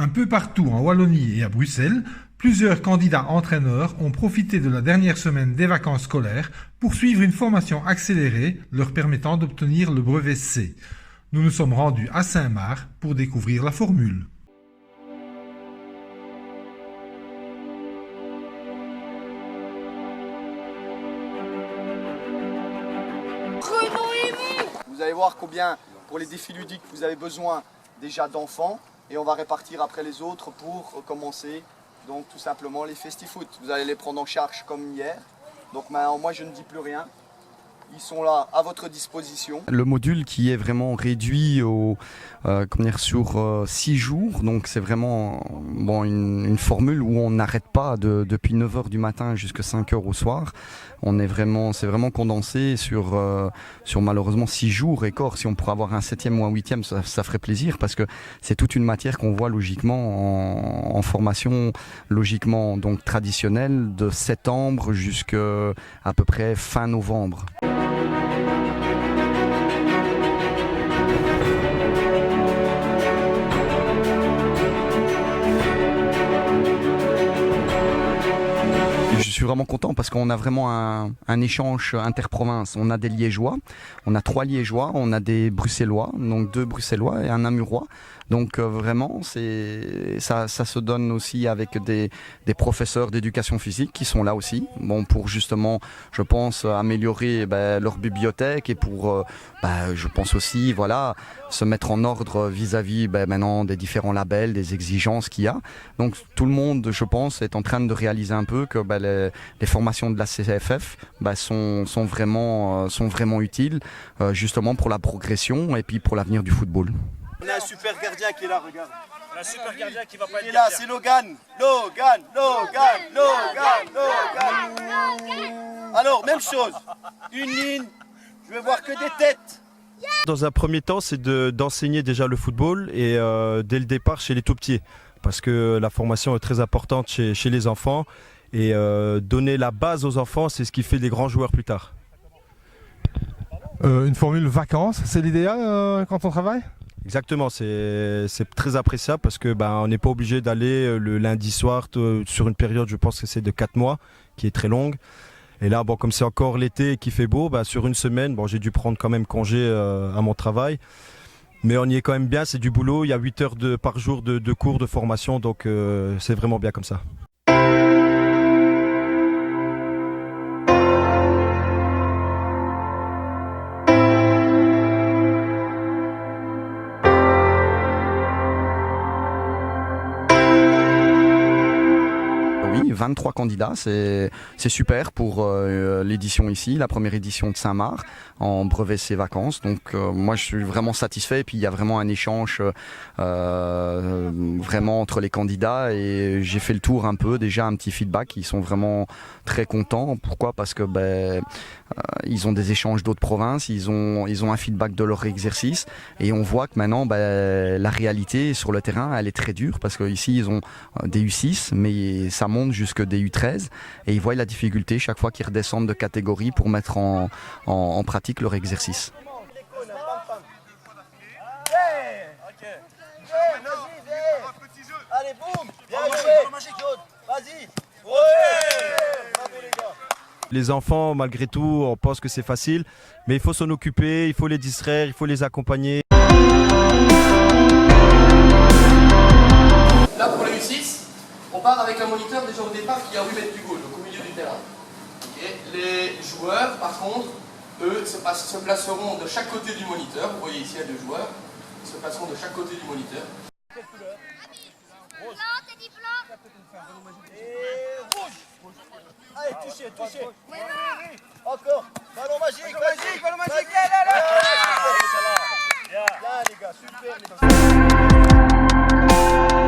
Un peu partout en Wallonie et à Bruxelles, plusieurs candidats entraîneurs ont profité de la dernière semaine des vacances scolaires pour suivre une formation accélérée leur permettant d'obtenir le brevet C. Nous nous sommes rendus à Saint-Marc pour découvrir la formule. Vous allez voir combien, pour les défis ludiques, vous avez besoin déjà d'enfants. Et on va répartir après les autres pour commencer donc tout simplement les festi-foot. Vous allez les prendre en charge comme hier. Donc maintenant, moi je ne dis plus rien. Ils sont là à votre disposition. Le module qui est vraiment réduit sur 6 jours, donc c'est vraiment une formule où on n'arrête pas depuis 9h du matin jusqu'à 5h au soir. C'est vraiment condensé sur malheureusement 6 jours et corps. Si on pourrait avoir un 7e ou un 8e, ça ferait plaisir parce que c'est toute une matière qu'on voit logiquement en formation donc traditionnelle de septembre jusqu'à à peu près fin novembre. Je suis vraiment content parce qu'on a vraiment un échange interprovince. On a des Liégeois, on a 3 Liégeois, on a des Bruxellois, donc 2 Bruxellois et un Namurois. Donc vraiment, ça se donne aussi avec des professeurs d'éducation physique qui sont là aussi, pour justement, je pense, améliorer leur bibliothèque et pour, je pense aussi, se mettre en ordre vis-à-vis maintenant des différents labels, des exigences qu'il y a. Donc tout le monde, je pense, est en train de réaliser un peu que les formations de la CFF sont vraiment utiles, justement pour la progression et puis pour l'avenir du football. On a un super gardien qui est là, regarde. Un super gardien qui va pas être Il est là, gardien. c'est Logan. Alors, même chose. Une ligne, je vais voir que des têtes. Dans un premier temps, c'est d'enseigner déjà le football et dès le départ chez les tout petits. Parce que la formation est très importante chez les enfants. Et donner la base aux enfants, c'est ce qui fait des grands joueurs plus tard. Une formule vacances, c'est l'idéal quand on travaille ? Exactement, c'est très appréciable parce que on n'est pas obligé d'aller le lundi soir sur une période, je pense que c'est de 4 mois, qui est très longue. Et là, comme c'est encore l'été et qu'il fait beau, sur une semaine, j'ai dû prendre quand même congé à mon travail. Mais on y est quand même bien, c'est du boulot, il y a 8 heures par jour de cours de formation, donc c'est vraiment bien comme ça. Oui, 23 candidats, c'est super pour l'édition ici, la première édition de Saint-Marc en brevet C vacances. Donc moi je suis vraiment satisfait et puis il y a vraiment un échange vraiment entre les candidats et j'ai fait le tour un peu, déjà un petit feedback, ils sont vraiment très contents. Pourquoi ? Parce que ils ont des échanges d'autres provinces, ils ont un feedback de leur exercice et on voit que maintenant la réalité sur le terrain elle est très dure parce qu'ici ils ont des U6 mais ça monte jusque des U13 et ils voient la difficulté chaque fois qu'ils redescendent de catégorie pour mettre en pratique leur exercice. Allez, boum, bien joué. Vas-y. Bravo les gars. Les enfants, malgré tout, on pense que c'est facile, mais il faut s'en occuper, il faut les distraire, il faut les accompagner. Là, pour le U6, on part avec un moniteur déjà au départ qui est à 8 mètres du goal, donc au milieu du terrain. Okay. Les joueurs, par contre, eux, se placeront de chaque côté du moniteur. Vous voyez ici, il y a 2 joueurs. Ils se placeront de chaque côté du moniteur. Quelle couleur ? Blanc, t'as dit blanc. Et rouge. Allez, touchez. Encore. Ballon magique. Là, les gars, super les gars.